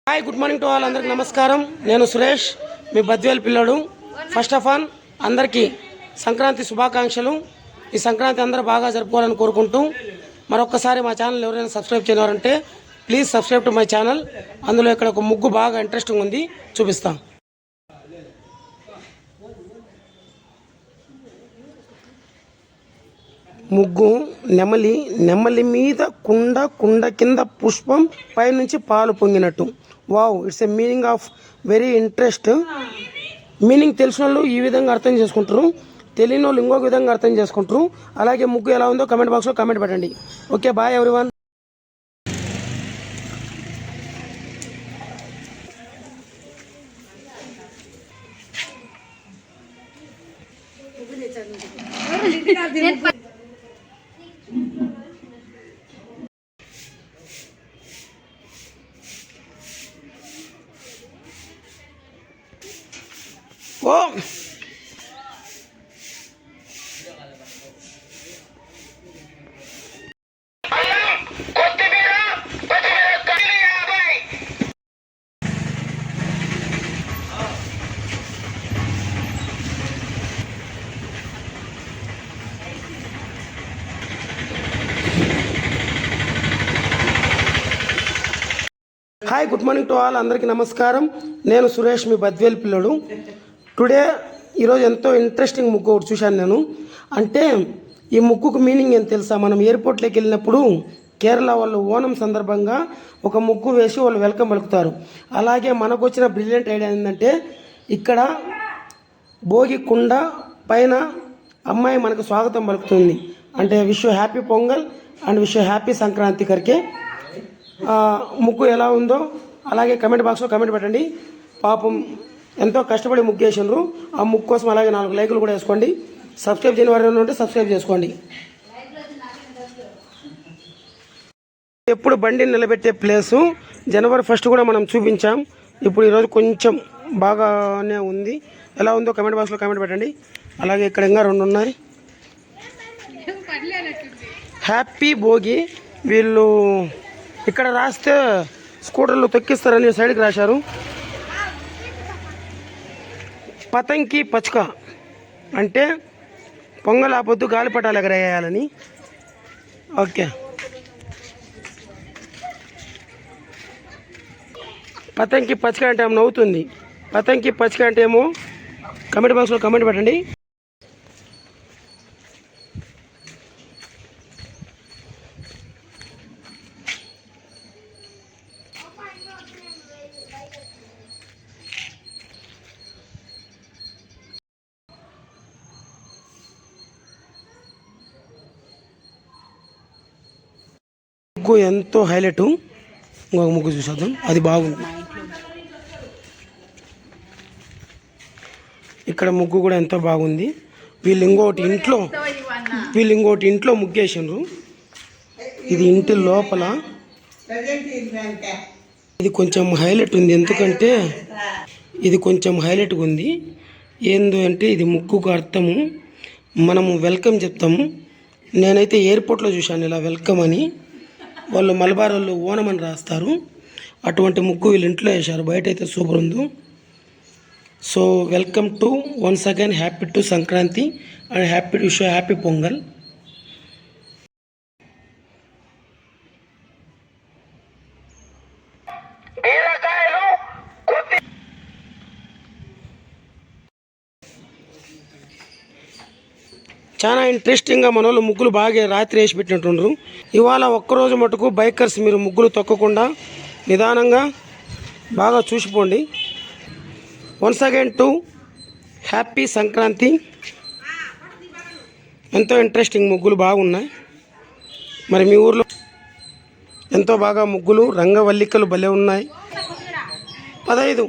Hi good morning to all అందరికి నమస్కారం. నేను సురేష్, మీ బద్వేల్ పిల్లడు. ఫస్ట్ ఆఫ్ ఆల్ అందరికీ సంక్రాంతి శుభాకాంక్షలు. ఈ సంక్రాంతి అందరూ బాగా జరుపుకోవాలని కోరుకుంటూ మరొకసారి మా ఛానల్ ఎవరైనా సబ్స్క్రైబ్ చేయవారంటే please subscribe to my channel. అందులో ఇక్కడ ఒక ముగ్గు బాగా ఇంట్రెస్టింగ్ ఉంది, చూపిస్తాం. ముగ్గు నెమలి మీద కుండ కింద పుష్పం పైనుంచి పాలు పొంగినట్టు. Wow, it's a meaning of very interest. Meaning తెలిసిన వాళ్ళు ఈ విధంగా అర్థం చేసుకుంటారు, తెలియని వాళ్ళు ఇంకొక విధంగా అర్థం చేసుకుంటారు. అలాగే ముగ్గు ఎలా ఉందో కమెంట్ బాక్స్లో కమెంట్ పెట్టండి. Okay, bye everyone. Oh hi good morning to all అందరికీ నమస్కారం. నేను సురేష్, మీ బద్వేల్ పిల్లడు. టుడే ఈరోజు ఎంతో ఇంట్రెస్టింగ్ ముగ్గు ఒకటి చూశాను నేను. అంటే ఈ ముగ్గుకు మీనింగ్ ఏం తెలుసా? మనం ఎయిర్పోర్ట్లోకి వెళ్ళినప్పుడు కేరళ వాళ్ళు ఓనం సందర్భంగా ఒక ముగ్గు వేసి వాళ్ళు వెల్కమ్ పలుకుతారు. అలాగే మనకు వచ్చిన బ్రిలియంట్ ఐడియా ఏంటంటే ఇక్కడ భోగి కుండ పైన అమ్మాయి మనకు స్వాగతం పలుకుతుంది. అంటే wish you happy Pongal and wish you happy Sankranti కరికే. ముగ్గు ఎలా ఉందో అలాగే కమెంట్ బాక్స్లో కమెంట్ పెట్టండి. పాపం ఎంతో కష్టపడి ముగ్గు వేసినారు. ఆ ముగ్గు కోసం అలాగే 4 లైకులు కూడా వేసుకోండి. సబ్స్క్రైబ్ చేయని వారు ఉంటే సబ్స్క్రైబ్ చేసుకోండి. ఎప్పుడు బండిని నిలబెట్టే ప్లేసు జనవరి 1 కూడా మనం చూపించాం. ఇప్పుడు ఈరోజు కొంచెం బాగానే ఉంది. ఎలా ఉందో కమెంట్ బాక్స్లో కమెంట్ పెట్టండి. అలాగే ఇక్కడ ఇంకా 2 ఉన్నాయి. హ్యాపీ భోగి. వీళ్ళు ఇక్కడ రాస్తే స్కూటర్లు తొక్కిస్తారని సైడ్కి రాశారు. పతంకి పచ్క అంటే పొంగల్ ఆపొద్దు గాలిపటాలు ఎగరేయాలని. ఓకే, పతంకి పచ్క అంటే ఏమో నవ్వుతుంది. పతంకి పచ్క అంటే ఏమో కమెంట్ బాక్స్లో కమెంట్ పెట్టండి. ముగ్గు ఎంతో హైలైట్. ఇంకొక ముగ్గు చూసేద్దాం, అది బాగుంది. ఇక్కడ ముగ్గు కూడా ఎంతో బాగుంది. వీళ్ళు ఇంకోటి ఇంట్లో ముగ్గేసిండ్రు. ఇది ఇంటి లోపల. ఇది కొంచెం హైలైట్ ఉంది, ఎందుకంటే ఇది కొంచెం హైలైట్గా ఉంది. ఏందో అంటే ఇది ముగ్గుకు అర్థము మనము వెల్కమ్ చెప్తాము. నేనైతే ఎయిర్పోర్ట్లో చూశాను ఇలా వెల్కమ్ అని. వాళ్ళు మలబార్ వాళ్ళు ఓనం అని రాస్తారు. అటువంటి ముగ్గు వీళ్ళు ఇంట్లో వేశారు. బయట అయితే సూపర్ ఉంది. So welcome to once again happy to Sankranti and happy wish happy pongal. చాలా ఇంట్రెస్టింగ్గా మన వాళ్ళు ముగ్గులు బాగా రాత్రి వేసి పెట్టినట్టుండ్రు. ఇవాళ ఒక్కరోజు మటుకు బైకర్స్ మీరు ముగ్గులు తొక్కకుండా నిదానంగా బాగా చూసిపోండి. Once again to happy Sankranti. ఎంతో ఇంట్రెస్టింగ్ ముగ్గులు బాగున్నాయి. మరి మీ ఊర్లో ఎంతో బాగా ముగ్గులు రంగవల్లికలు భలే ఉన్నాయి. 15